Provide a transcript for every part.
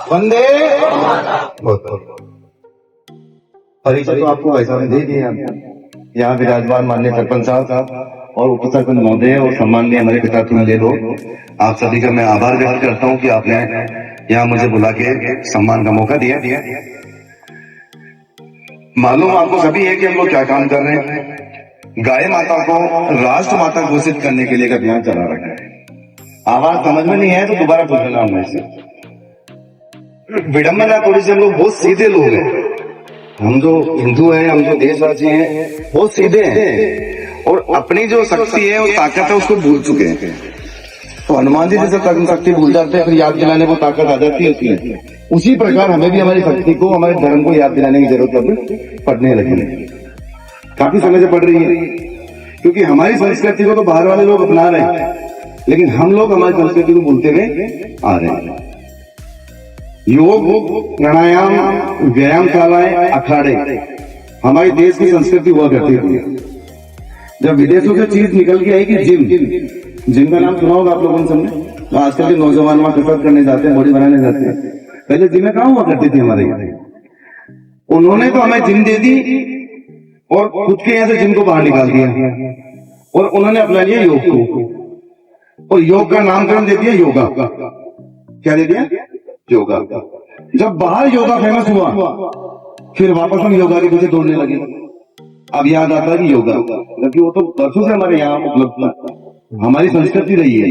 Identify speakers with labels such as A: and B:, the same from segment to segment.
A: वंदे। बहुत परिचय तो आपको वैसा में दे दिया। यहाँ विराजमान माननीय सरपंच साहब और उप सरपंच महोदय और सम्माननीय हमारे पिता ले लो, आप सभी का मैं आभार व्यक्त करता हूँ कि आपने यहाँ मुझे बुला के सम्मान का मौका दिया। मालूम आपको सभी है कि हम लोग क्या काम कर रहे हैं। गाय माता को राष्ट्र माता घोषित करने के लिए एक अभियान चला रखा है। आवाज समझ में नहीं है तो दोबारा पूछना हूं मैं से। विडंबना थोड़ी सी, हम लोग बहुत सीधे लोग हैं। हम जो हिंदू हैं, हम जो देशवासी हैं, बहुत सीधे हैं और अपनी जो शक्ति है, वो ताकत है, उसको भूल चुके हैं। तो हनुमान जी जैसे शक्ति भूल जाते हैं, फिर याद दिलाने को ताकत आ जाती है उसकी। उसी प्रकार हमें भी हमारी शक्ति को, हमारे धर्म को याद दिलाने की जरूरत अब पढ़ने लगी। काफी समय से पढ़ रही है, क्योंकि हमारी संस्कृति को तो बाहर वाले लोग अपना रहे हैं, लेकिन हम लोग हमारी संस्कृति को भूलते हुए आ रहे हैं। योग, प्राणायाम, व्यायाम शालाएं, अखाड़े हमारे देश की संस्कृति हुआ करती थी। जब विदेशों से चीज निकल के आई कि जिम का नाम सुना होगा आप लोगों ने सबने। तो आजकल के नौजवान वहां कसरत करने जाते हैं, बॉडी बनाने जाते हैं। पहले जिम में कहाँ हुआ करती थी हमारे यहाँ। उन्होंने तो हमें जिम दे दी और खुद के यहाँ से जिम को बाहर निकाल दिया और उन्होंने अपना लिया योग को, और योग का नामकरण दे दिया योगा। क्या दे दिया? योगा। जब बाहर योगा फेमस हुआ, फिर वापस हम योगा के पीछे दौड़ने लगे। अब याद आता है कि योगा, क्योंकि वो तो बरसों से हमारे यहाँ उपलब्ध था, हमारी संस्कृति रही है।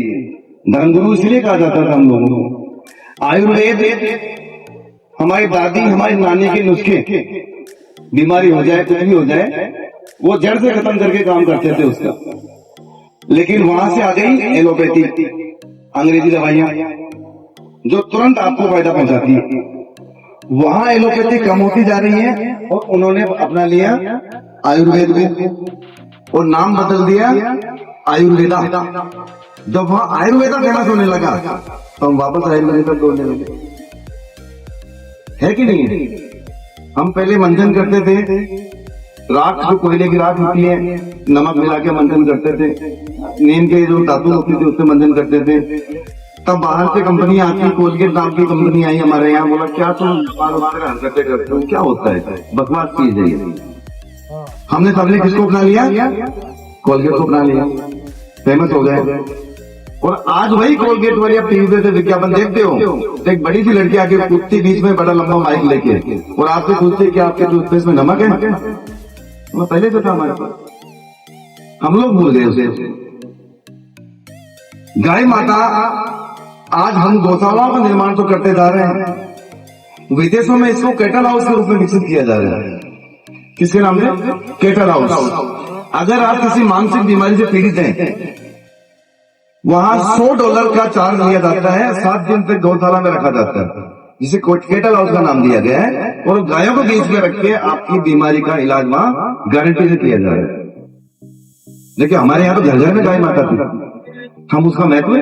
A: धर्मगुरु इसलिए कहा जाता था हम लोगों को। आयुर्वेद, हमारी दादी, हमारी नानी के नुस्खे, बीमारी हो जाए, कुछ भी हो जाए, वो जड़ से खत्म करके काम करते थे उसका। लेकिन वहां से आ गई एलोपैथी, अंग्रेजी दवाइयां, जो तुरंत आपको फायदा पहुंचाती है। वहां एलोपैथी कम होती जा रही है और उन्होंने अपना लिया आयुर्वेद को और नाम बदल दिया आयुर्वेदा। जब वहां आयुर्वेदा फेमस होने लगा तो हम वापस आयुर्वेद पर दौड़ने लगे, है कि नहीं? हम पहले मंथन करते थे, राख जो कोयले की राख होती है, नमक मिला के मंथन करते थे। नीम के जो धातु होती थी उससे मंथन करते थे। तब बाहर से कंपनी आती, कोलगेट नाम की कंपनी आई हमारे यहाँ। बोला क्या तुम हरकतें करते हो, क्या होता है, बकवास चीज है ये। हमने सबने किसको अपना लिया? कोलगेट को अपना लिया, फेमस हो गए। और आज वही कोलगेट वाली आप टीवी पे विज्ञापन देखते हो, तो एक बड़ी सी लड़की आके कूदती बीच में, बड़ा लंबा माइक लेके, और आपसे पूछते कि आपके टूथपेस्ट में नमक है। वो पहले से था हमारे पास, हम लोग भूल गए उसे। गाय माता, आज हम गौशालाओं का निर्माण तो करते जा रहे हैं, विदेशों में इसको कैटल हाउस के रूप में विकसित किया जा रहा है। किसके नाम से? Cattle house. अगर आप किसी मानसिक बीमारी से पीड़ित हैं, वहां $100 का चार्ज लिया जाता है, 7 दिन तक गौशाला में रखा जाता है, जिसे कैटल हाउस का नाम दिया गया है। और गायों को बीच में रख के आपकी बीमारी का इलाज वहां गारंटी से किया जा रहा है। देखिए हमारे यहाँ तो घर घर में गाय माता थी, हम उसका महत्व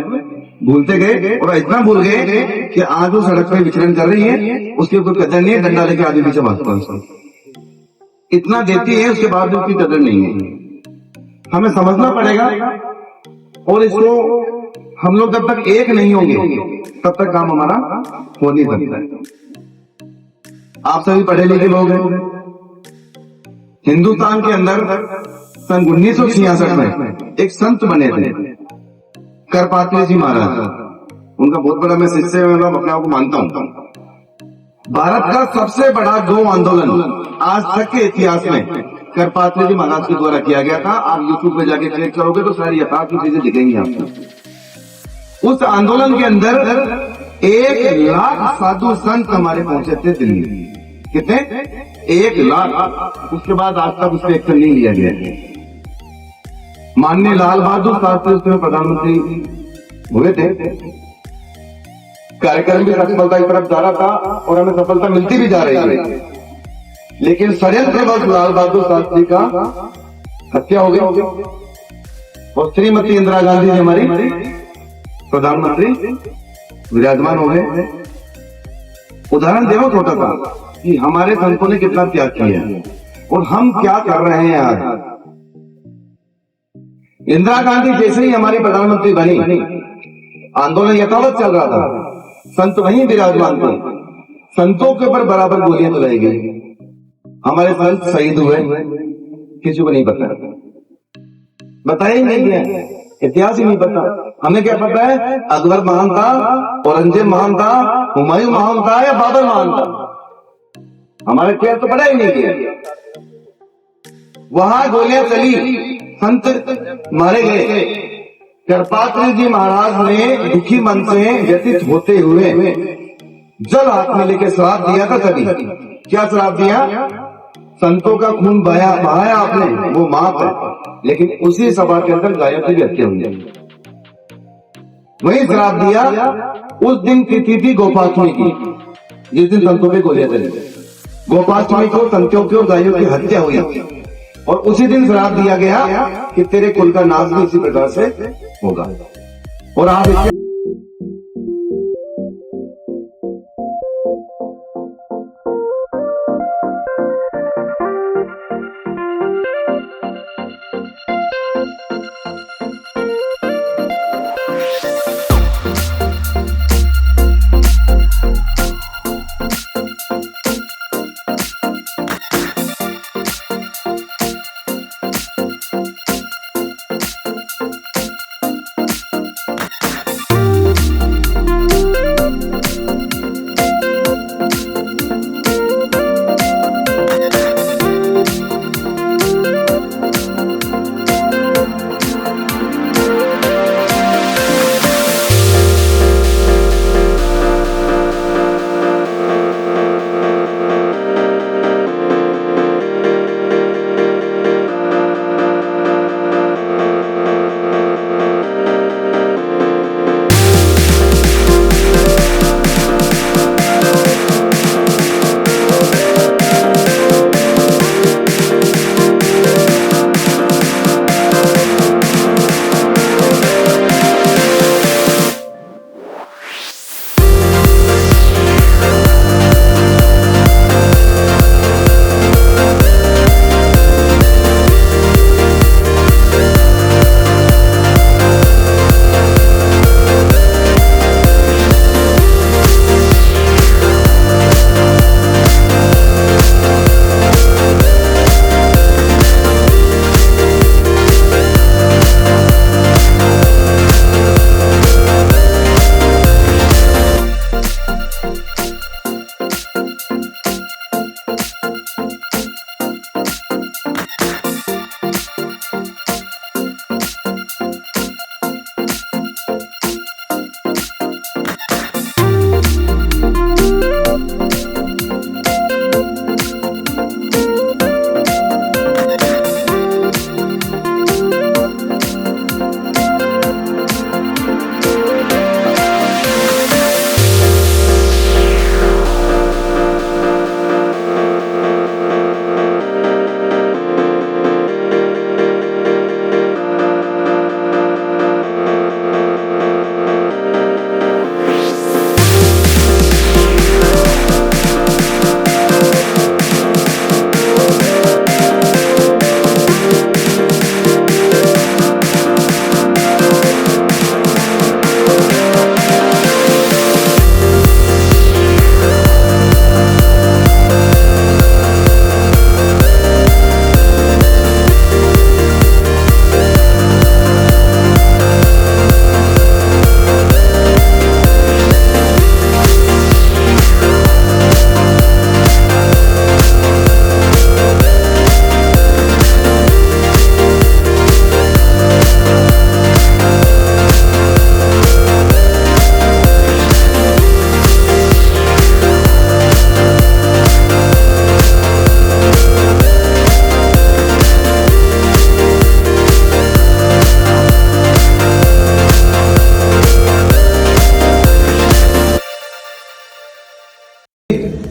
A: भूलते गए और इतना भूल गए कि आज वो सड़क पर विचरण कर रही है, उसकी कोई कदर नहीं है। डंडा लेके आगे पीछे भागता है, इतना देती है, उसके बाद उसकी कदर नहीं है। हमें समझना पड़ेगा और इसको हम लोग जब तक एक नहीं होंगे तब तक काम हमारा हो नहीं सकता। आप सभी पढ़े लिखे लोग हैं। हिंदुस्तान के अंदर सन 1966 में एक संत बने थे, करपात्री जी महाराज। उनका बहुत बड़ा मैं शिष्य, मतलब अपने आप को मानता हूं। भारत का सबसे बड़ा गौ आंदोलन आज तक के इतिहास में करपात्री जी महाराज के द्वारा किया गया था। आप यूट्यूब पे जाके चेक करोगे तो सारी यथार्थ चीजें दिखेंगी आपको। उस आंदोलन के अंदर 1 लाख साधु संत हमारे पहुंचे थे दिल्ली। कितने? 1 लाख। उसके बाद आज तक उस पर एक्शन नहीं लिया गया। माननीय लाल बहादुर शास्त्री उसमें प्रधानमंत्री हुए थे। कार्यक्रम भी सफलता की तरफ जा रहा था और हमें सफलता मिलती भी जा रही है, लेकिन षड्यंत्रवश लाल बहादुर शास्त्री का हत्या हो गई और श्रीमती इंदिरा गांधी जी हमारी प्रधानमंत्री विराजमान हो गए। उदाहरण देखो छोटा सा कि हमारे संतों ने कितना त्याग किया है और हम क्या कर रहे हैं आज। इंदिरा गांधी जैसे ही हमारी प्रधानमंत्री बनी, आंदोलन यथावत चल रहा था, संत वहीं विराजमान थे, संतों के ऊपर बराबर गोलियां चलाई गई। हमारे संत शहीद हुए, किसी को नहीं पता, बताया ही नहीं गया, इतिहास ही नहीं पता। हमें क्या पता है अकबर महान था, औरंगजेब महान था, हुमायूं महान था या बाबर महान था, हमारे क्या तो पता ही नहीं गया। वहां गोलियां चली, संत मारे गए। कृपात्री जी महाराज ने दुखी मन से व्यतीत होते हुए जल हाथ में लेके श्राप दिया था। तभी क्या श्राप दिया? संतों का खून बहाया आपने, वो माफ है, लेकिन उसी सभा के अंदर गायों की भी हत्या हुई। वही श्राप दिया। उस दिन तिथि थी गोपाष्टमी की, जिस दिन संतों पे गोलियां चली। गोपाष्टमी को संतों की और गायों की हत्या हुई और उसी दिन श्राप दिया गया कि तेरे कुल का नाश भी इसी प्रकार से होगा। और आप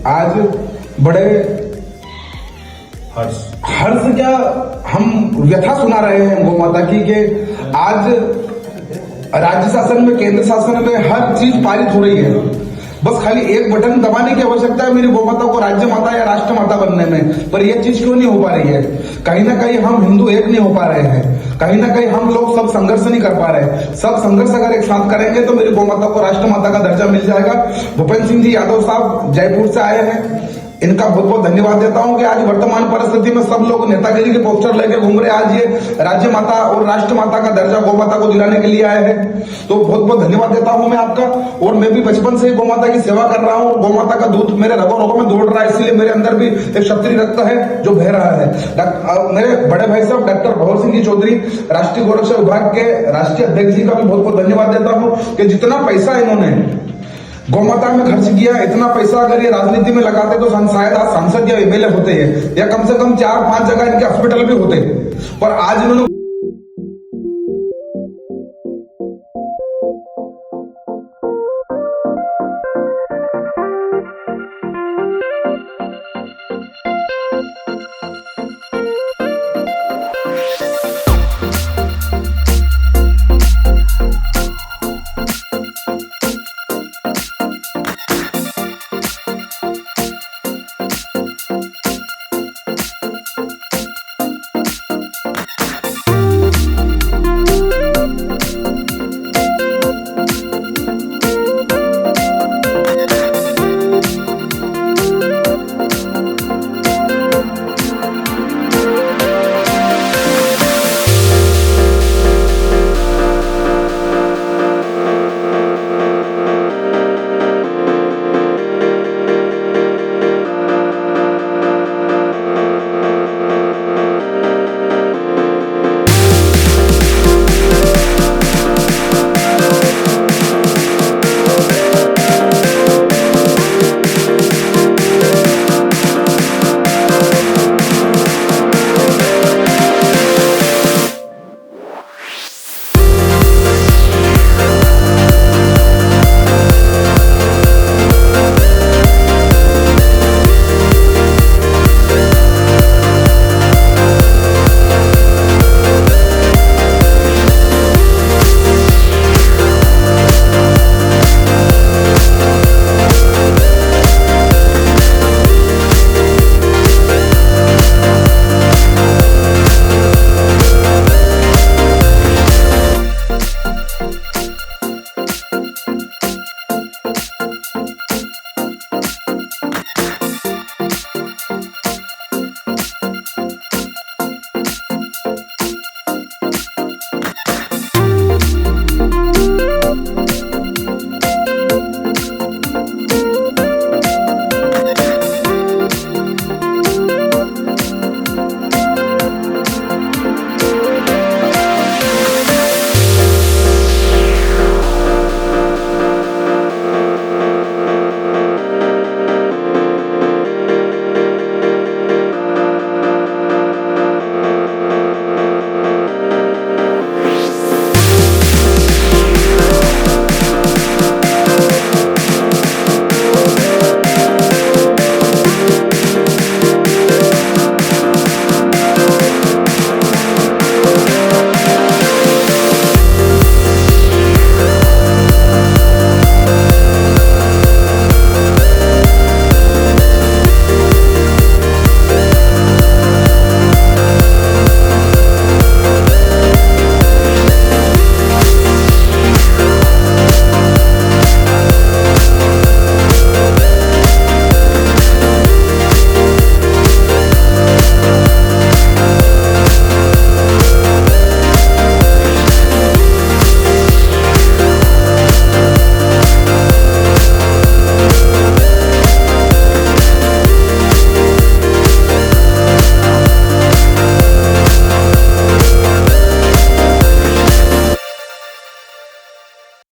B: आज बड़े हर्ष क्या हम व्यथा सुना रहे हैं गौ माता की कि आज राज्य शासन में, केंद्र शासन में हर चीज पारित हो रही है। बस खाली एक बटन दबाने की आवश्यकता है मेरी गौ माता को राज्य माता या राष्ट्र माता बनने में, पर यह चीज क्यों नहीं हो पा रही है? कहीं ना कहीं हम हिंदू एक नहीं हो पा रहे हैं। कहीं ना कहीं हम लोग सब संघर्ष नहीं कर पा रहे। सब संघर्ष अगर एक साथ करेंगे तो मेरी गौ माता को राष्ट्र माता का दर्जा मिल जाएगा। भूपेंद्र सिंह जी यादव साहब जयपुर से आए हैं, इनका बहुत बहुत धन्यवाद देता हूं कि आज वर्तमान परिस्थिति में सब लोग नेतागिरी के पोस्टर लेके घूम रहे। आज ये राज्य माता और राष्ट्र माता का दर्जा गौ माता को दिलाने के लिए आए हैं, तो बहुत बहुत धन्यवाद देता हूं मैं आपका। और मैं भी बचपन से गौ माता की सेवा कर रहा हूं। गौ माता का दूध मेरे रगों रगों में दौड़ रहा है, इसलिए मेरे अंदर भी एक क्षत्रिय रक्त है जो बह रहा है। मेरे बड़े भाई साहब डॉक्टर भवर सिंह जी चौधरी राष्ट्रीय गोरक्षा विभाग के राष्ट्रीय अध्यक्ष जी का भी बहुत बहुत धन्यवाद देता हूं कि जितना पैसा इन्होंने गौ माता में खर्च किया, इतना पैसा अगर ये राजनीति में लगाते तो शायद आज सांसद या एमएलए होते हैं, या कम से कम 4-5 जगह इनके हॉस्पिटल भी होते। पर आज इन्होंने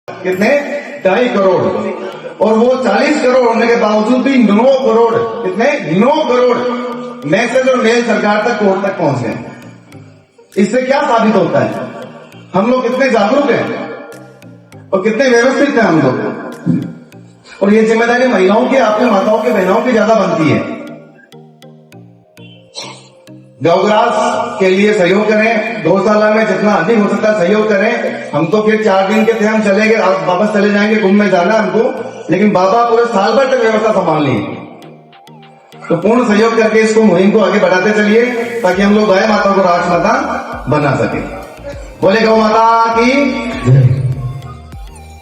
A: कितने 2.5 करोड़, और वो 40 करोड़ होने के बावजूद भी 9 करोड़, कितने 9 करोड़ मैसेज और मेल सरकार तक कोर्ट तक पहुंच गए। इससे क्या साबित होता है? हम लोग कितने जागरूक हैं और कितने व्यवस्थित हैं हम लोग। और ये जिम्मेदारी महिलाओं की, आपके माताओं की, बहनों की ज्यादा बनती है। गौग्रास के लिए सहयोग करें, गौशाला में जितना अधिक हो सकता है सहयोग करें। हम तो फिर 4 दिन के थे, हम चले गए, वापस चले जाएंगे, कुंभ में जाना हमको, लेकिन बाबा पूरे साल भर तक व्यवस्था संभाल ली। तो पूर्ण सहयोग करके इसको मुहिम को आगे बढ़ाते चलिए ताकि हम लोग गाय माता को राष्ट्रमाता बना सके। बोले गौ माता की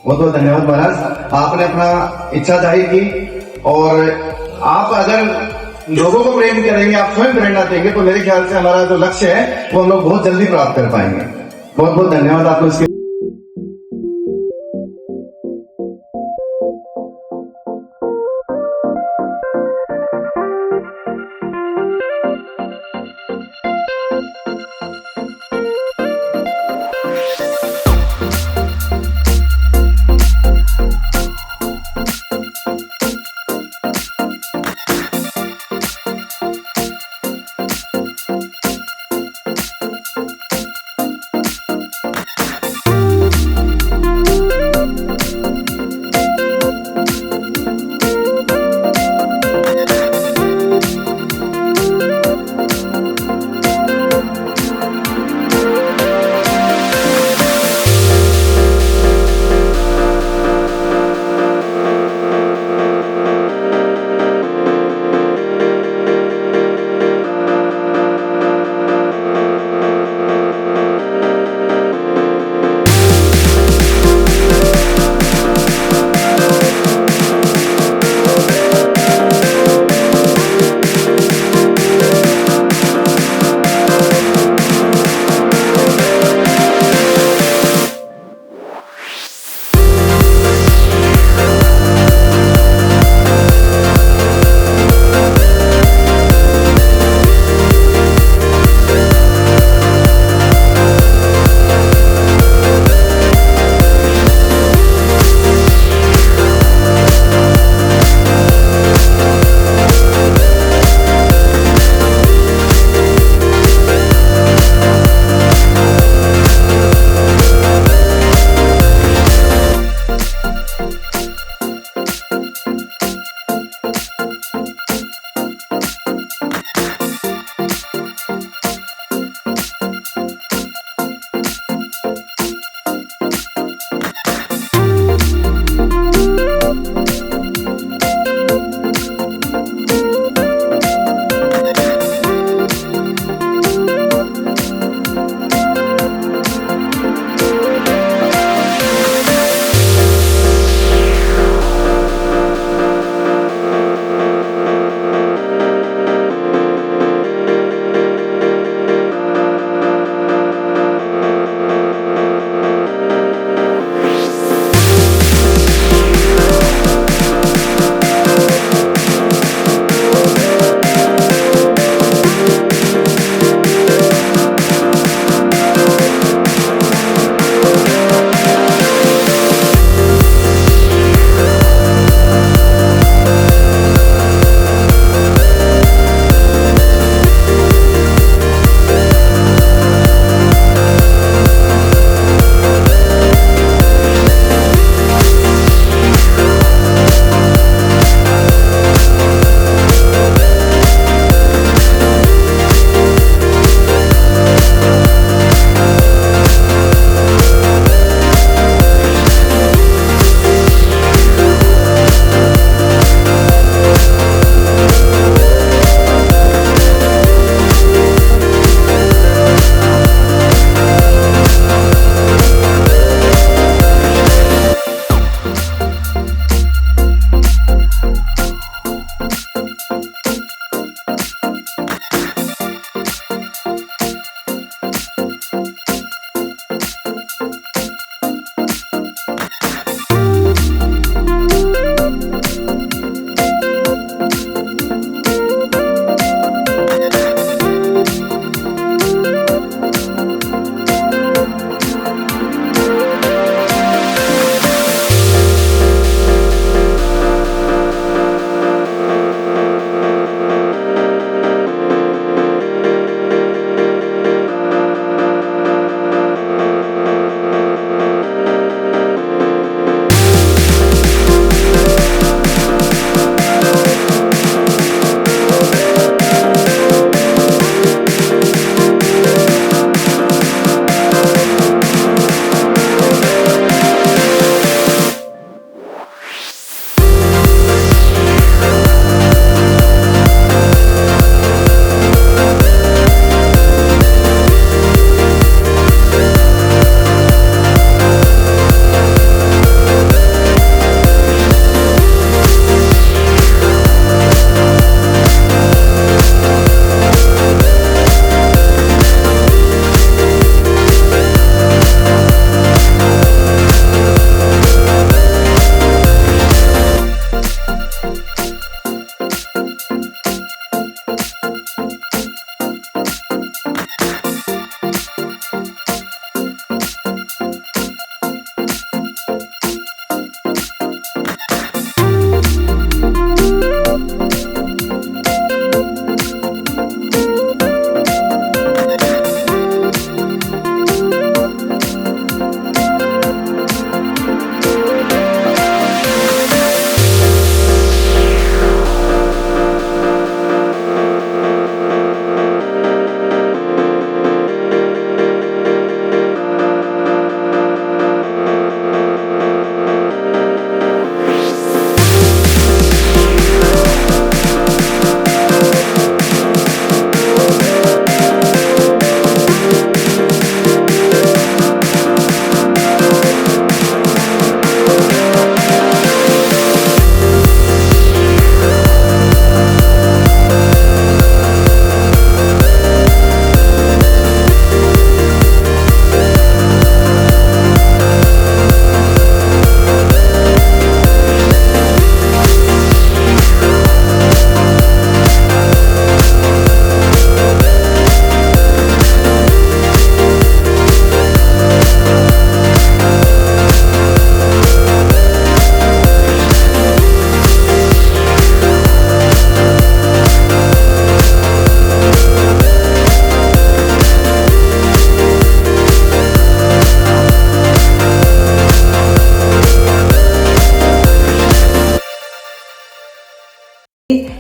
A: बहुत बहुत धन्यवाद महाराज, आपने अपना इच्छा जाहिर की। और आप अगर लोगों को प्रेम करेंगे, आप स्वयं प्रेरणा देंगे, तो मेरे ख्याल से हमारा जो लक्ष्य है वो हम लोग बहुत जल्दी प्राप्त कर पाएंगे। बहुत बहुत धन्यवाद आपको इसके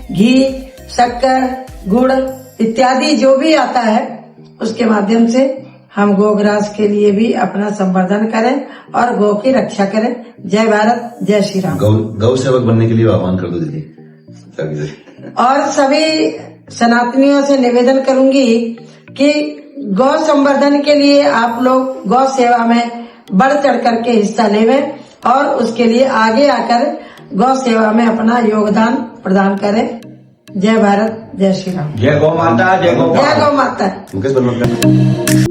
C: घी, शक्कर, गुड़ इत्यादि जो भी आता है उसके माध्यम से हम गोग्रास के लिए भी अपना संवर्धन करें और गौ की रक्षा करें। जय भारत, जय श्री राम।
D: गौ सेवक बनने के लिए आह्वान कर दो दीदी।
C: और सभी सनातनियों से निवेदन करूंगी कि गौ संवर्धन के लिए आप लोग गौ सेवा में बढ़ चढ़ करके हिस्सा लेवें और उसके लिए आगे आकर गौ सेवा में अपना योगदान प्रदान करें। जय भारत, जय श्री राम।
D: जय गौ माता, जय गौ
C: माता।
D: मुकेश बलवंत।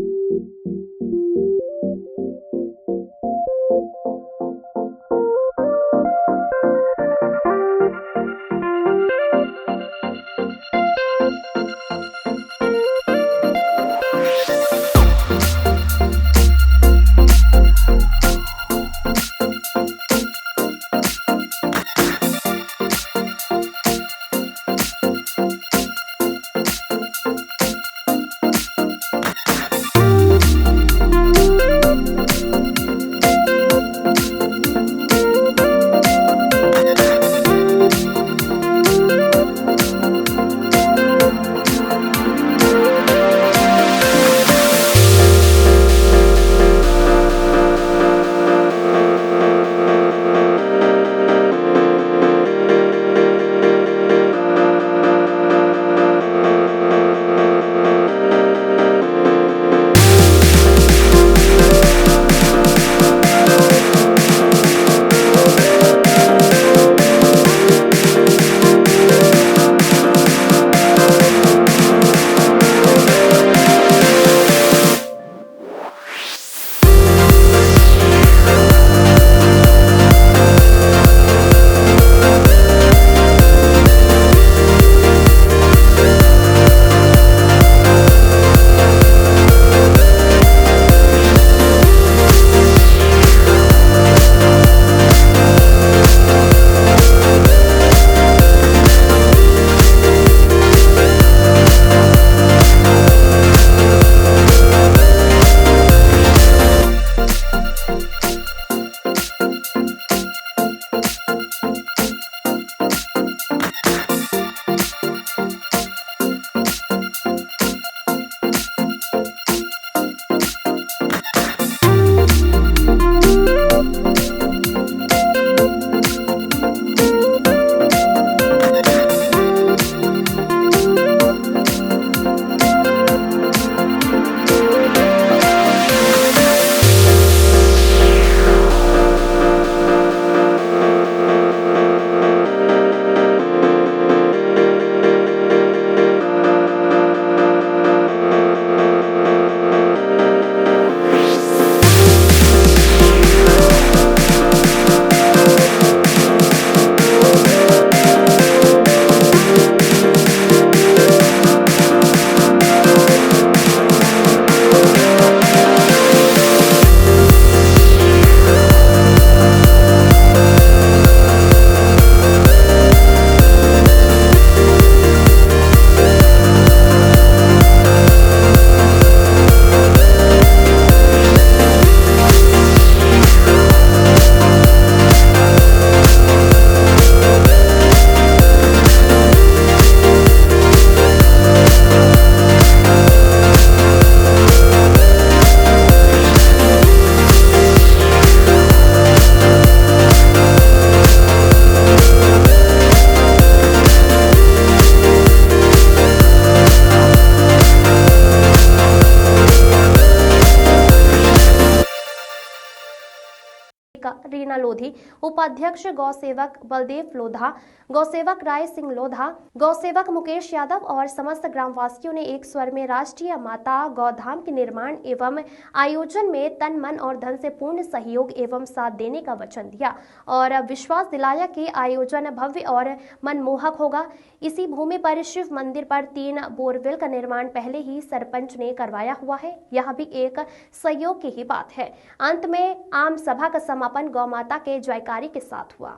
E: रीना लोधी, उपाध्यक्ष गौसेवक बलदेव लोधा, गौसेवक राय सिंह लोधा, गौसेवक मुकेश यादव और समस्त ग्रामवासियों ने एक स्वर में राष्ट्रीय माता गौधाम के निर्माण एवं आयोजन में तन मन और धन से पूर्ण सहयोग एवं साथ देने का वचन दिया और विश्वास दिलाया कि आयोजन भव्य और मनमोहक होगा। इसी भूमि पर शिव मंदिर पर 3 बोरवेल का निर्माण पहले ही सरपंच ने करवाया हुआ है। यह भी एक सहयोग की ही बात है। अंत में आम सभा का समापन गौ माता के जयकारी के साथ हुआ।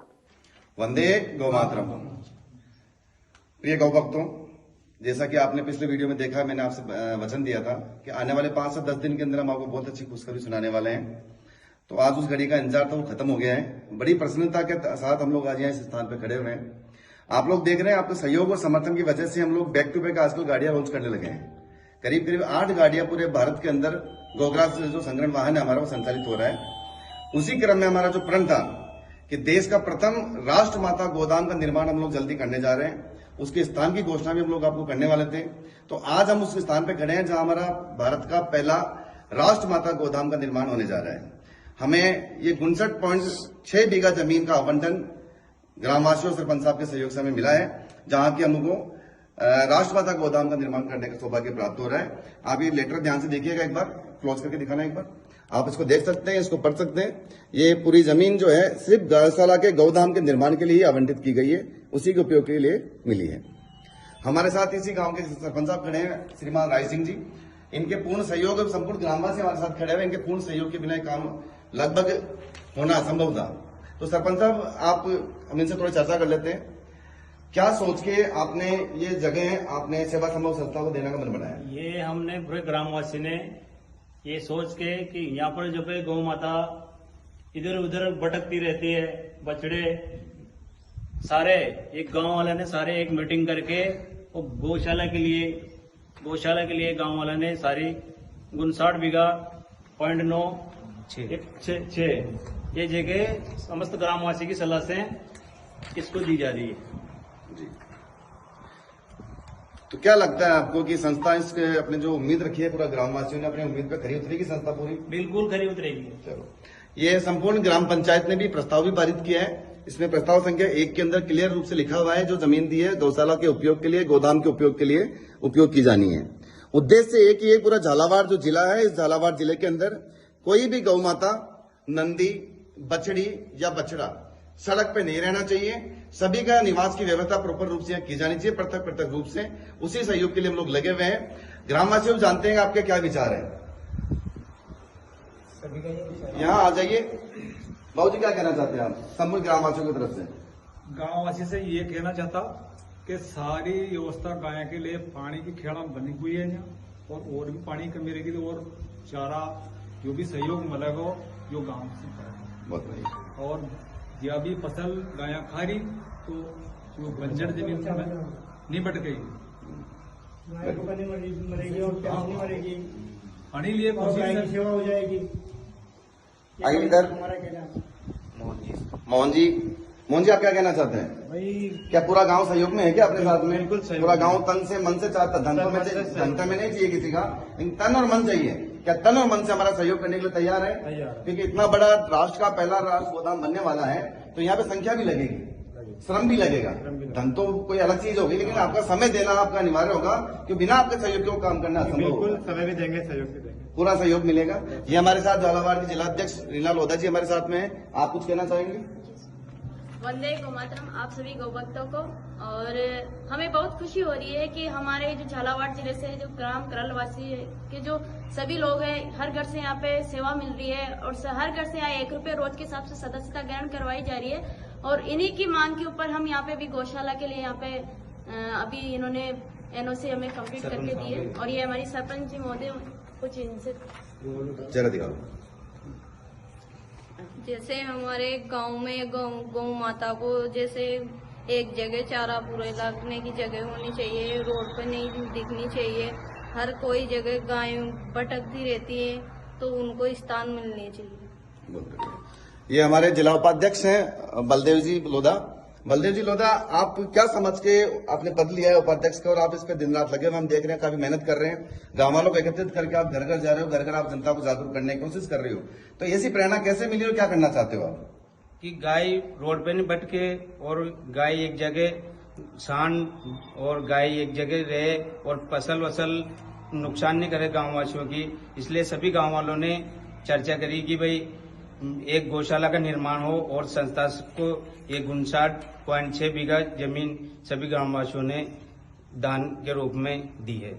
A: वंदे गौ मातरम। प्रिय गौ भक्तों, जैसा कि आपने पिछले वीडियो में देखा, मैंने आपसे वचन दिया था कि आने वाले 5 से 10 दिन के अंदर हम आपको बहुत अच्छी खुशखबरी सुनाने वाले हैं। तो आज उस घड़ी का इंतजार तो खत्म हो गया है। बड़ी प्रसन्नता के साथ हम लोग आज यहाँ इस स्थान पर खड़े हुए हैं। आप लोग देख रहे हैं, आपके सहयोग और समर्थन की वजह से हम लोग बैक टू बैक आजकल गाड़ियां लॉन्च करने लगे हैं। करीब करीब 8 गाड़ियां पूरे भारत के अंदर गोग्रास से जो संग्रहण वाहन है हमारा वो संचालित हो रहा है। उसी क्रम में हमारा जो प्रण था कि देश का प्रथम राष्ट्रमाता गोदाम का निर्माण हम लोग जल्दी करने जा रहे हैं, उसके स्थान की घोषणा भी हम लोग आपको करने वाले थे। तो आज हम उस स्थान पर खड़े हैं जहां हमारा भारत का पहला राष्ट्रमाता गोदाम का निर्माण होने जा रहा है। हमें ये 59.6 बीघा जमीन का आवंटन ग्रामवासियों और सरपंच साहब के सहयोग से हमें मिला है, जहां की हमको राष्ट्रमाता गोदाम का निर्माण करने का सौभाग्य प्राप्त हो रहा है। आप ये लेटर ध्यान से देखिएगा, एक बार क्लोज करके दिखाना, एक बार आप इसको देख सकते हैं, इसको पढ़ सकते हैं। ये पूरी जमीन जो है सिर्फ गौशाला के गौधाम के निर्माण के लिए ही आवंटित की गई है, उसी के उपयोग के लिए मिली है। हमारे साथ इसी गांव के सरपंच साहब खड़े हैं, श्रीमान राय सिंह जी। इनके पूर्ण सहयोग, संपूर्ण ग्रामवासी हमारे साथ खड़े हुए, इनके पूर्ण सहयोग के बिना ये काम लगभग होना असंभव था। तो सरपंच साहब, आप हम इनसे थोड़ी चर्चा कर लेते हैं। क्या सोच के आपने ये जगह आपने सेवा संभव संस्था को देने का मन बनाया?
F: ये हमने पूरे ग्रामवासी ने ये सोच के कि यहाँ पर जो है गौ माता इधर उधर भटकती रहती है, बछड़े सारे एक गांव वाले ने सारे एक मीटिंग करके वो गौशाला के लिए गांव वाला ने सारी 59 बीघा 0.9 ये जगह समस्त ग्रामवासी की सलाह से इसको दी जा रही है।
A: जी, तो क्या लगता है आपको कि संस्था इसके अपने जो उम्मीद रखी है, पूरा ग्रामवासियों ने अपनी उम्मीद पर खरी उतरेगी संस्था पूरी?
F: बिल्कुल खरी उतरेगी।
A: चलो, ये संपूर्ण ग्राम पंचायत ने भी प्रस्ताव भी पारित किया है। इसमें प्रस्ताव संख्या 1 के अंदर क्लियर रूप से लिखा हुआ है, जो जमीन दी है गौशाला के उपयोग के लिए, गोदाम के उपयोग के लिए उपयोग की जानी है। उद्देश्य एक ही है, पूरा झालावाड़ जो जिला है, इस झालावाड़ जिले के अंदर कोई भी गौ माता, नंदी, बछड़ी या बछड़ा सड़क पे नहीं रहना चाहिए। सभी का निवास की व्यवस्था प्रॉपर रूप से की जानी चाहिए, पृथक रूप से। उसी सहयोग के लिए हम लोग लगे हुए हैं। ग्रामवासी लोग जानते हैं आपके क्या विचार है, यहाँ आ जाइए। बाबू जी, क्या कहना चाहते हैं आप संपूर्ण ग्रामवासियों की तरफ से?
G: गांववासी से ये कहना चाहता कि सारी व्यवस्था गाय के लिए पानी की खेड़ा बनी हुई है यहाँ, और भी पानी कमी रहेगी तो और चारा जो भी सहयोग मिलेगा जो गांव से करेगा।
A: बहुत बढ़िया। और
G: यह भी फसल गाया खा रही तो जो बंजर जमीन में नहीं भटकेगी,
F: मरेगी और प्यास नहीं मरेगी,
G: पानी लिए कोशिश
F: सेवा हो जाएगी।
A: आइए इधर। मोहन जी, आप क्या कहना चाहते हैं?
F: भाई
A: क्या पूरा गांव सहयोग में है क्या अपने साथ में?
F: बिल्कुल सहयोग।
A: पूरा गांव तन से मन से चाहता, धन में नहीं चाहिए किसी का, तन और मन चाहिए। क्या तन और मन से हमारा सहयोग करने के लिए तैयार है? क्योंकि इतना बड़ा राष्ट्र का पहला राष्ट्र गोदाम बनने वाला है, तो यहाँ पे संख्या भी लगेगी, श्रम भी लगेगा। धन तो कोई अलग चीज होगी, लेकिन आपका समय देना आपका अनिवार्य होगा, क्योंकि बिना आपके सहयोग के वो काम करना असंभव होगा।
F: समय भी देंगे, सहयोग भी देंगे,
A: पूरा सहयोग मिलेगा। ये हमारे साथ झालावाड़ के जिलाध्यक्ष रीना लोधा जी हमारे साथ में है। आप कुछ कहना चाहेंगे?
H: वंदे गौमातरम आप सभी गौभक्तों को। और हमें बहुत खुशी हो रही है कि हमारे जो झालावाड़ जिले से जो ग्राम करलवासी के जो सभी लोग हैं, हर घर से यहाँ पे सेवा मिल रही है, और हर घर से यहाँ 1 रुपये रोज के हिसाब से सदस्यता ग्रहण करवाई जा रही है। और इन्हीं की मांग के ऊपर हम यहाँ पे भी गौशाला के लिए यहाँ पे अभी इन्होंने एनओसी हमें कंप्लीट करके दी है। और ये हमारी सरपंच जी महोदय कुछ इनसे
A: जरा दिखाओ।
H: जैसे हमारे गांव में गौ माता को जैसे एक जगह चारा पूरे लगने की जगह होनी चाहिए, रोड पे नहीं दिखनी चाहिए। हर कोई जगह गाय भटकती रहती है, तो उनको स्थान मिलने चाहिए।
A: ये हमारे जिला उपाध्यक्ष हैं बलदेव जी लोधा। बलदेव जी लोधा, आप क्या समझ के आपने पद लिया है उपाध्यक्ष का, और आप इस पे दिन रात लगे हुए, हम देख रहे हैं, काफी मेहनत कर रहे हैं। गांव वालों को एकत्रित करके आप घर घर जा रहे हो, घर घर आप जनता को जागरूक करने की कोशिश कर रहे हो, तो ऐसी प्रेरणा कैसे मिली और क्या करना चाहते हो आप?
F: कि गाय रोड पे नहीं भटके, और गाय एक जगह शान और गाय एक जगह रहे, और फसल वसल नुकसान नहीं करे गांववासियों की। इसलिए सभी गांव वालों ने चर्चा करी कि भाई एक गौशाला का निर्माण हो, और संस्था को 59.6 बीघा जमीन सभी ग्रामवासियों ने दान के रूप में दी है।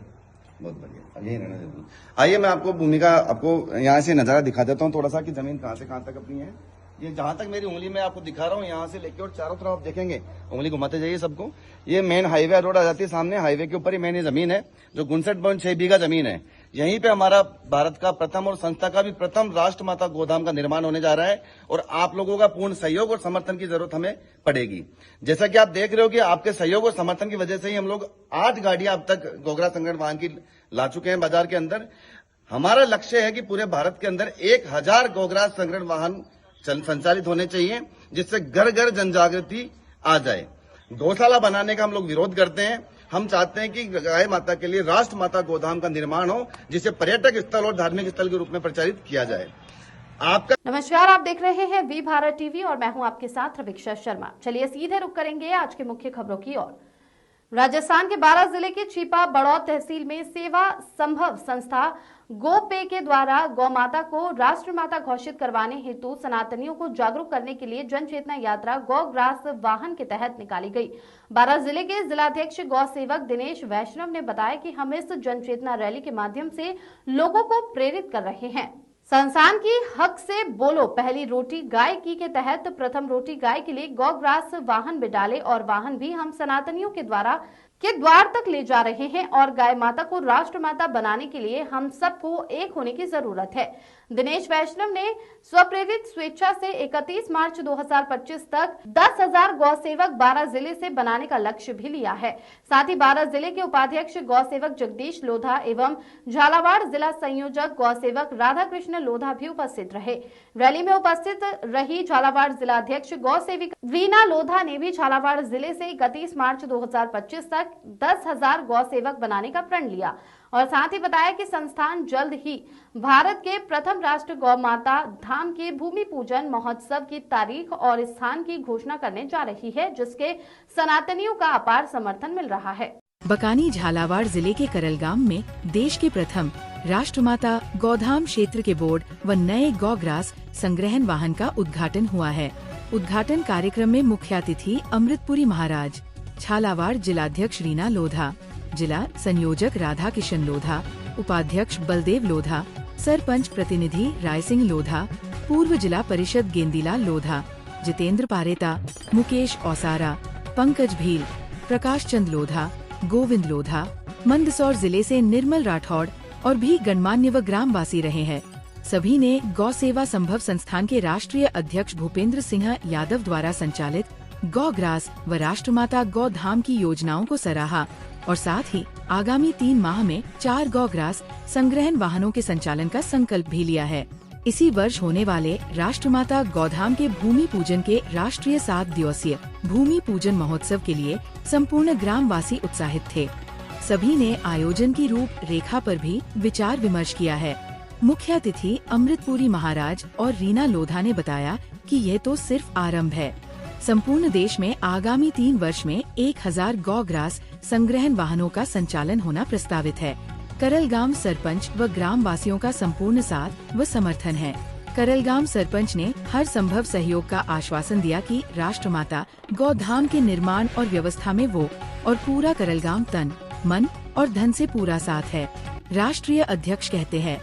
A: बहुत बढ़िया, अब यही रहना जरूरी। आइए मैं आपको भूमिका, आपको यहाँ से नजारा दिखा देता हूँ थोड़ा सा, कि जमीन कहाँ से कहाँ तक अपनी है। ये जहां तक मेरी उंगली में आपको दिखा रहा हूँ, यहाँ से लेके और चारों तरफ आप देखेंगे, उंगली घुमाते जाइए सबको, ये मेन हाईवे रोड आ जाती है सामने। हाईवे के ऊपर ही मेन ये जमीन है, जो 59.6 बीघा जमीन है। यहीं पे हमारा भारत का प्रथम और संस्था का भी प्रथम राष्ट्रमाता गोधाम का निर्माण होने जा रहा है और आप लोगों का पूर्ण सहयोग और समर्थन की जरूरत हमें पड़ेगी। जैसा कि आप देख रहे हो कि आपके सहयोग और समर्थन की वजह से ही हम लोग 8 गाड़ियां अब तक गोग्रा संग्रहण वाहन की ला चुके हैं बाजार के अंदर। हमारा लक्ष्य है कि पूरे भारत के अंदर 1000 गोग्रा संग्रहण वाहन संचालित होने चाहिए, जिससे घर घर जन जागृति आ जाए। गौशाला बनाने का हम लोग विरोध करते हैं। हम चाहते हैं कि गाय माता के लिए राष्ट्र माता गोधाम का निर्माण हो, जिसे पर्यटक स्थल और धार्मिक स्थल के रूप में प्रचारित किया जाए। आपका
I: नमस्कार, आप देख रहे हैं वी भारत टीवी और मैं हूं आपके साथ रवीक्षा शर्मा। चलिए सीधे रुक करेंगे आज के मुख्य खबरों की ओर। राजस्थान के बारां जिले के छिपा बड़ौद तहसील में सेवा संभव संस्था गोपे के द्वारा गौ माता को राष्ट्रमाता घोषित करवाने हेतु सनातनियों को जागरूक करने के लिए जन चेतना यात्रा गौ ग्रास वाहन के तहत निकाली गई। बारां जिले के जिलाध्यक्ष गौ सेवक दिनेश वैष्णव ने बताया कि हम इस जन चेतना रैली के माध्यम से लोगों को प्रेरित कर रहे हैं। संस्थान की हक से बोलो पहली रोटी गाय की के तहत प्रथम रोटी गाय के लिए गौ ग्रास वाहन में डाले और वाहन भी हम सनातनियों के द्वार तक ले जा रहे हैं और गाय माता को राष्ट्रमाता बनाने के लिए हम सबको एक होने की जरूरत है। दिनेश वैष्णव ने स्वप्रेरित स्वेच्छा से 31 मार्च 2025 तक 10,000 गौ सेवक बारां जिले से बनाने का लक्ष्य भी लिया है। साथ ही बारां जिले के उपाध्यक्ष गौ सेवक जगदीश लोधा एवं झालावाड़ जिला संयोजक गौ सेवक राधा कृष्ण लोधा भी उपस्थित रहे। रैली में उपस्थित रही झालावाड़ जिला अध्यक्ष गौ सेविका रीना लोधा ने भी झालावाड़ जिले से 31 मार्च 2025 तक 10,000 गौ सेवक बनाने का प्रण लिया और साथ ही बताया कि संस्थान जल्द ही भारत के प्रथम राष्ट्र गौ माता धाम के भूमि पूजन महोत्सव की तारीख और स्थान की घोषणा करने जा रही है, जिसके सनातनियों का अपार समर्थन मिल रहा है।
J: बकानी झालावाड़ जिले के करलगाम में देश के प्रथम राष्ट्रमाता गौधाम क्षेत्र के बोर्ड व नए गौ ग्रास संग्रहण वाहन का उद्घाटन हुआ है। उद्घाटन कार्यक्रम में मुख्य अतिथि अमृतपुरी महाराज, झालावाड़ जिलाध्यक्ष रीना लोधा, जिला संयोजक राधा किशन लोधा, उपाध्यक्ष बलदेव लोधा, सरपंच प्रतिनिधि राय सिंह लोधा, पूर्व जिला परिषद गेंदीलाल लोधा, जितेंद्र पारेता, मुकेश औसारा, पंकज भील, प्रकाश चंद लोधा, गोविंद लोधा, मंदसौर जिले से निर्मल राठौड़ और भी गणमान्य व ग्रामवासी रहे हैं। सभी ने गौ सेवा संभव संस्थान के राष्ट्रीय अध्यक्ष भूपेंद्र सिंह यादव द्वारा संचालित गौ ग्रास व राष्ट्रमाता गौ धाम की योजनाओं को सराहा और साथ ही आगामी 3 माह में 4 गौ ग्रास संग्रहण वाहनों के संचालन का संकल्प भी लिया है। इसी वर्ष होने वाले राष्ट्रमाता गौधाम के भूमि पूजन के राष्ट्रीय 7 दिवसीय भूमि पूजन महोत्सव के लिए संपूर्ण ग्रामवासी उत्साहित थे। सभी ने आयोजन की रूप रेखा पर भी विचार विमर्श किया है। मुख्य अतिथि अमृतपुरी महाराज और रीना लोधा ने बताया कि यह तो सिर्फ आरंभ है। संपूर्ण देश में आगामी 3 वर्ष में 1000 गौ ग्रास संग्रहण वाहनों का संचालन होना प्रस्तावित है। करलगाम सरपंच व ग्राम वासियों का संपूर्ण साथ व समर्थन है। करलगाम सरपंच ने हर संभव सहयोग का आश्वासन दिया कि राष्ट्रमाता गौधाम के निर्माण और व्यवस्था में वो और पूरा करलगाम तन, मन और धन से पूरा साथ है। राष्ट्रीय अध्यक्ष कहते हैं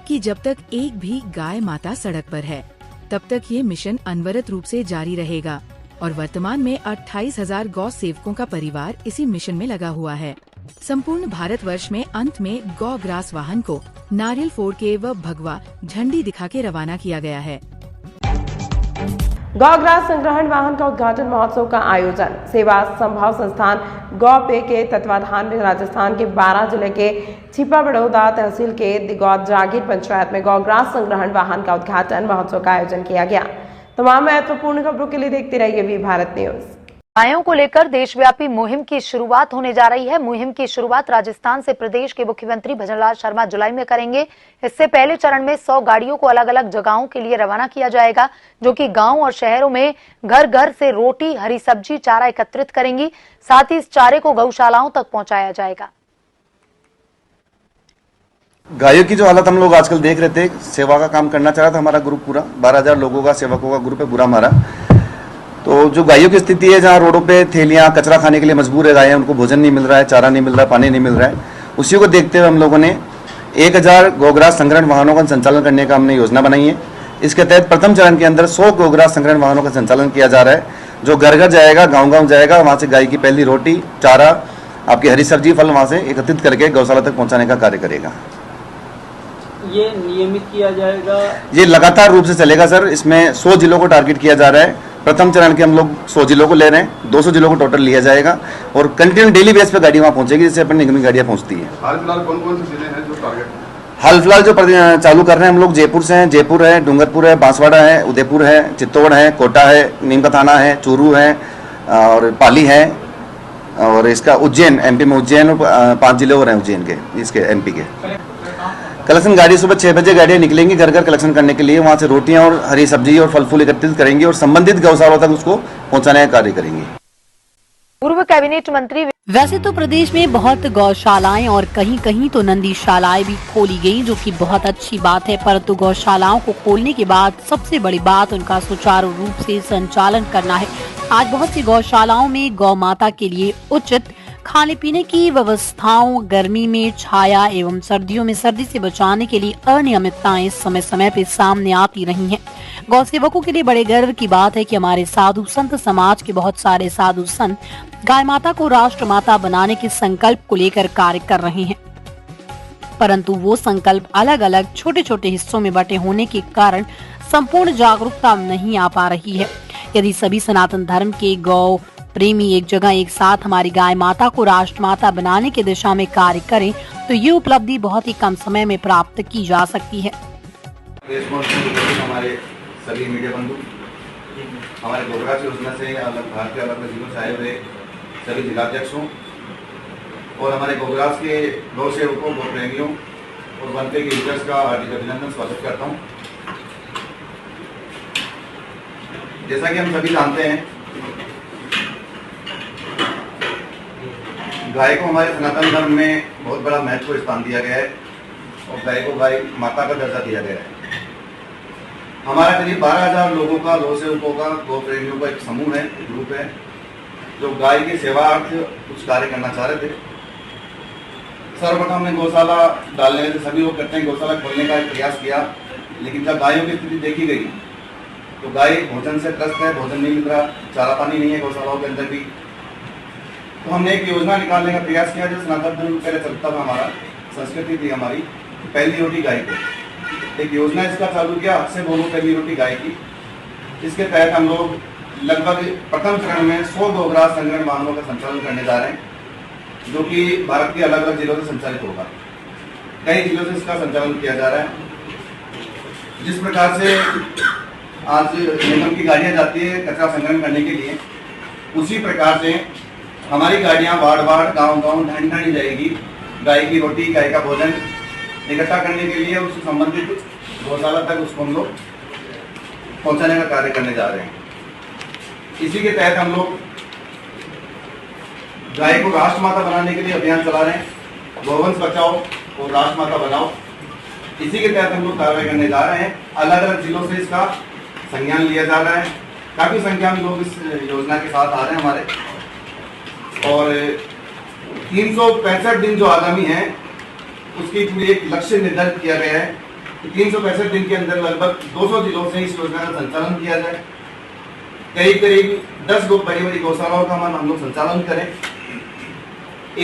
J: कि जब तक एक भी गाय माता सड़क पर है, तब तक ये मिशन अनवरत रूप से जारी रहेगा और वर्तमान में 28,000 गौ सेवकों का परिवार इसी मिशन में लगा हुआ है। संपूर्ण भारतवर्ष में अंत में गौ ग्रास वाहन को नारियल फोड़ के व भगवा झंडी दिखा के रवाना किया गया है।
I: गौ ग्रास संग्रहण वाहन का उद्घाटन महोत्सव का आयोजन सेवा संभव संस्थान गौ पे के तत्वाधान में राजस्थान के बारां जिले के छिपा बड़ौदा तहसील के गौ जागीर पंचायत में गौ ग्रास संग्रहण वाहन का उद्घाटन महोत्सव का आयोजन किया गया। तमाम महत्वपूर्ण खबरों के लिए देखते रहिए वी भारत न्यूज।
K: गायों को लेकर देशव्यापी मुहिम की शुरुआत होने जा रही है। मुहिम की शुरुआत राजस्थान से प्रदेश के मुख्यमंत्री भजनलाल शर्मा जुलाई में करेंगे। इससे पहले चरण में 100 गाड़ियों को अलग अलग जगहों के लिए रवाना किया जाएगा, जो कि गांव और शहरों में घर घर से रोटी, हरी सब्जी, चारा एकत्रित करेंगी। साथ ही इस चारे को गौशालाओं तक पहुंचाया जाएगा।
A: गायों की जो हालत हम लोग आजकल देख रहे थे, सेवा का काम करना चाह रहा था हमारा ग्रुप पूरा 12,000 लोगों का सेवकों का ग्रुप है पूरा हमारा। तो जो गायों की स्थिति है, जहाँ रोडों पे थैलियां कचरा खाने के लिए मजबूर है गायें, उनको भोजन नहीं मिल रहा है, चारा नहीं मिल रहा है, पानी नहीं मिल रहा है, उसी को देखते हुए हम लोगों ने 1000 गौग्रास संग्रहण वाहनों का संचालन करने का हमने योजना बनाई है। इसके तहत प्रथम चरण के अंदर 100 गौग्रास संग्रहण वाहनों का संचालन किया जा रहा है, जो घर घर जाएगा, गाँव गाँव जाएगा, वहाँ से गाय की पहली रोटी, चारा, आपकी हरी सब्जी, फल वहाँ से एकत्रित करके गौशाला तक पहुँचाने का कार्य करेगा।
F: ये नियमित किया जाएगा?
L: ये लगातार रूप से चलेगा सर। इसमें 100 जिलों को टारगेट किया जा रहा है। प्रथम चरण के हम लोग 100 जिलों को ले रहे हैं, 200 जिलों को टोटल लिया जाएगा और कंटिन्यू डेली बेस पे गाड़ी वहाँ पहुंचेगी, जैसे अपनी निगमी गाड़ियाँ पहुंचती है।
A: हाल फिलहाल कौन कौन से जिले हैं जो टारगेट?
L: हाल फिलहाल जो चालू कर रहे हैं हम लोग जयपुर से हैं, जयपुर है, डूंगरपुर है, बांसवाड़ा है, उदयपुर है, चित्तौड़ है, कोटा है, नीम का थाना है, चूरू है और पाली है और इसका उज्जैन, एमपी में उज्जैन और 5 जिले और हैं उज्जैन के, इसके एमपी के। कलेक्शन गाड़ी सुबह 6 बजे गाड़ियाँ निकलेंगी घर घर कलेक्शन करने के लिए। वहाँ से रोटियाँ और हरी सब्जी और फल फूल एकत्रित करेंगे और संबंधित गौशालों तक उसको पहुँचाने का कार्य करेंगे।
K: पूर्व कैबिनेट मंत्री
I: वैसे तो प्रदेश में बहुत गौशालाएं और कहीं कहीं तो नंदीशालाएं भी खोली गई, जो कि बहुत अच्छी बात है, परंतु गौशालाओं को खोलने के बाद सबसे बड़ी बात उनका सुचारू रूप से संचालन करना है। आज बहुत सी गौशालाओं में गौ माता के लिए उचित खाने पीने की व्यवस्थाओं, गर्मी में छाया एवं सर्दियों में सर्दी से बचाने के लिए अनियमितताएं समय समय पर सामने आती रही हैं। गौ सेवकों के लिए बड़े गर्व की बात है कि हमारे साधु संत समाज के बहुत सारे साधु संत गाय माता को राष्ट्र माता बनाने के संकल्प को लेकर कार्य कर रहे हैं, परंतु वो संकल्प अलग अलग छोटे छोटे हिस्सों में बटे होने के कारण संपूर्ण जागरूकता नहीं आ पा रही है। यदि सभी सनातन धर्म के गौ प्रेमी एक जगह एक साथ हमारी गाय माता को राष्ट्र माता बनाने की दिशा में कार्य करें तो ये उपलब्धि बहुत ही कम समय में प्राप्त की जा सकती है।
L: हमारे सभी मीडिया बंधु, हमारे गोबराज योजना से अलग भारत के अलग जिलों से आए हुए सभी जिलाध्यक्षों और हमारे गोबराज के गौ सेवकों, गौ प्रेमियों और वनपे के यूजर्स का हार्दिक अभिनंदन स्वागत करता हूँ। जैसा कि हम सभी जानते हैं, गाय को हमारे सनातन धर्म में बहुत बड़ा महत्व स्थान दिया गया है और गाय को गाय माता का दर्जा दिया गया है। हमारा करीब 12,000 लोगों का, गौ सेवकों का, गौ प्रेमियों का एक समूह है, एक ग्रुप है, जो गाय की सेवार्थ कुछ कार्य करना चाह रहे थे। सर्वप्रथम हमने गौशाला डालने में सभी लोग करते हैं, गौशाला खोलने का एक प्रयास किया, लेकिन जब गायों की स्थिति देखी गई तो गाय भोजन से त्रस्त है, भोजन नहीं मिल रहा, चारा पानी नहीं है गौशालाओं के अंदर भी। तो हमने एक योजना निकालने का प्रयास किया जो सनातन धर्म पहले चलता था, हमारा संस्कृति थी हमारी, पहली रोटी गाय की। एक योजना इसका चालू किया, हाथ से बोलो पहली रोटी गाय की। इसके तहत हम लोग लगभग प्रथम चरण में 100 गोग्रास संग्रहण वाहनों का संचालन करने जा रहे हैं, जो कि भारत के अलग अलग जिलों से संचालित होगा। कई जिलों से इसका संचालन किया जा रहा है। जिस प्रकार से आज निगम की गाड़ियां जाती है कचरा संग्रहण करने के लिए, उसी प्रकार से हमारी गाड़ियां वार्ड वार्ड, गांव गांव, ढाणी ढाणी जाएगी। गाय की रोटी, गाय का भोजन इकट्ठा करने के लिए उससे संबंधित गौशाला तक उसको हम लोग पहुंचाने का कार्य करने जा रहे हैं। इसी के तहत हम लोग गाय को राष्ट्र माता बनाने के लिए अभियान चला रहे हैं, गौवंश बचाओ और राष्ट्र माता बनाओ। इसी के तहत हम लोग कार्रवाई करने जा रहे हैं। अलग अलग जिलों से इसका संज्ञान लिया जा रहा है। काफी संख्या में लोग इस योजना के साथ आ रहे हैं हमारे, और 365 दिन जो आगामी है उसकी पूरी एक लक्ष्य निर्धारित किया गया है कि 365 दिन के अंदर लगभग 200 जिलों से इस योजना का संचालन किया जाए। करीब 10 बड़ी बड़ी गौशालाओं का हम लोग संचालन करें।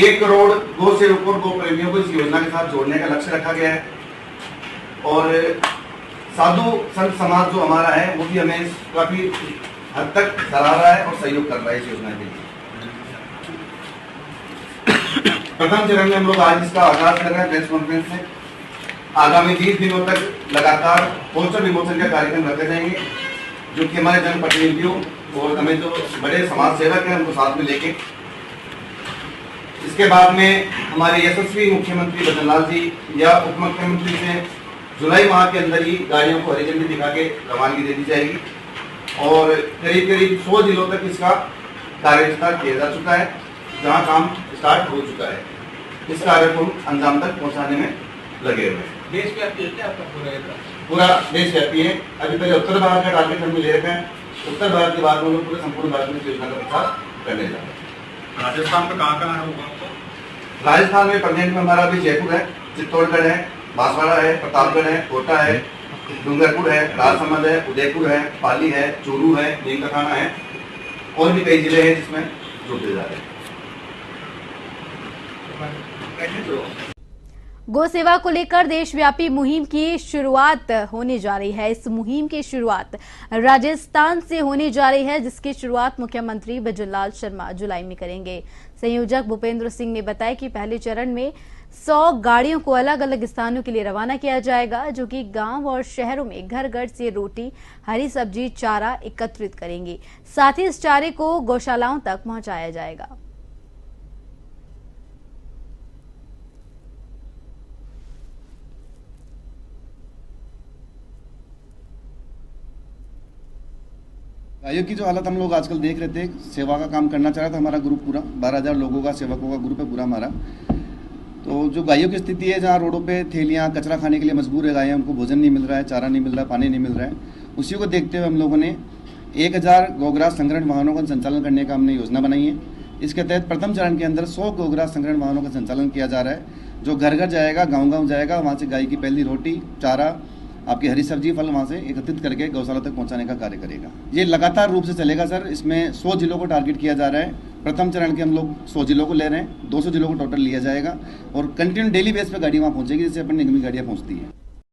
L: 1 करोड़ गौ सेवकों और गौ प्रेमियों को इस योजना के साथ जोड़ने का लक्ष्य रखा गया है, और साधु संत समाज जो हमारा है वो भी हमें काफी हद तक सराह रहा है और सहयोग कर रहा है इस योजना के लिए। प्रथम चरण में हम लोग आज इसका आगाज कर रहे हैं प्रेस कॉन्फ्रेंस से। आगामी 20 दिनों तक लगातार पोस्टर विमोचन का कार्यक्रम रखे जाएंगे, जो कि हमारे जनप्रतिनिधियों और हमें जो बड़े समाज सेवक हैं उनको साथ में लेके। इसके बाद में हमारे यशस्वी मुख्यमंत्री भजनलाल जी या उप मुख्यमंत्री से जुलाई माह के अंदर ही गाड़ियों को हरी झंडी दिखा के रवानगी दे दी जाएगी, और करीब 100 जिलों तक इसका कार्य विस्तार किया जा चुका है, जहां काम स्टार्ट हो चुका है। इस कार्य को अंजाम तक पहुंचाने में लगे हुए हैं।
G: देशव्यापी है आपका
L: पूरा देशव्यापी है। अभी पहले उत्तर भारत का टारगेट हमने ले रखा है। उत्तर भारत के बाद में लोग पूरे संपूर्ण भारत में इस योजना का प्रचार करने जा रहे हैं।
G: राजस्थान में कहाँ है?
L: राजस्थान में प्रेजेंट में हमारा अभी जयपुर है, चित्तौड़गढ़ है, बांसवाड़ा है, प्रतापगढ़ है, कोटा है, डूंगरपुर है, राजसमंद है, उदयपुर है, पाली है, चूरू है, नीम का थाना है, और भी कई जिले हैं जिसमें जुड़ते जा रहे हैं।
I: गौ सेवा को लेकर देशव्यापी मुहिम की शुरुआत होने जा रही है। इस मुहिम की शुरुआत राजस्थान से होने जा रही है, जिसकी शुरुआत मुख्यमंत्री भजनलाल शर्मा जुलाई में करेंगे। संयोजक भूपेंद्र सिंह ने बताया कि पहले चरण में 100 गाड़ियों को अलग अलग स्थानों के लिए रवाना किया जाएगा, जो कि गांव और शहरों में घर घर से रोटी, हरी सब्जी, चारा एकत्रित करेंगी। साथ ही इस चारे को गौशालाओं तक पहुंचाया जाएगा।
L: गायों की जो हालत हम लोग आजकल देख रहे थे, सेवा का काम करना चाह रहा था हमारा ग्रुप पूरा 12,000 लोगों का सेवकों का ग्रुप है पूरा हमारा। तो जो गायों की स्थिति है, जहाँ रोडों पे थैलियाँ कचरा खाने के लिए मजबूर है गायें, उनको भोजन नहीं मिल रहा है, चारा नहीं मिल रहा है, पानी नहीं मिल रहा है, उसी को देखते हुए हम लोगों ने 1000 गौग्रास संग्रहण वाहनों का संचालन करने का हमने योजना बनाई है। इसके तहत प्रथम चरण के अंदर 100 गौग्रास संग्रहण वाहनों का संचालन किया जा रहा है, जो घर घर जाएगा, गाँव जाएगा, वहाँ से गाय की पहली रोटी, चारा, आपकी हरी सब्जी, फल वहाँ से एकत्रित करके गौशाला तक पहुँचाने का कार्य करेगा। ये लगातार रूप से चलेगा सर। इसमें 100 जिलों को टारगेट किया जा रहा है। प्रथम चरण के हम लोग 100 जिलों को ले रहे हैं, 200 जिलों को टोटल लिया जाएगा और कंटिन्यू डेली बेस पे गाड़ी वहाँ पहुँचेगी, जैसे अपनी निगमी गाड़ियाँ पहुँचती है।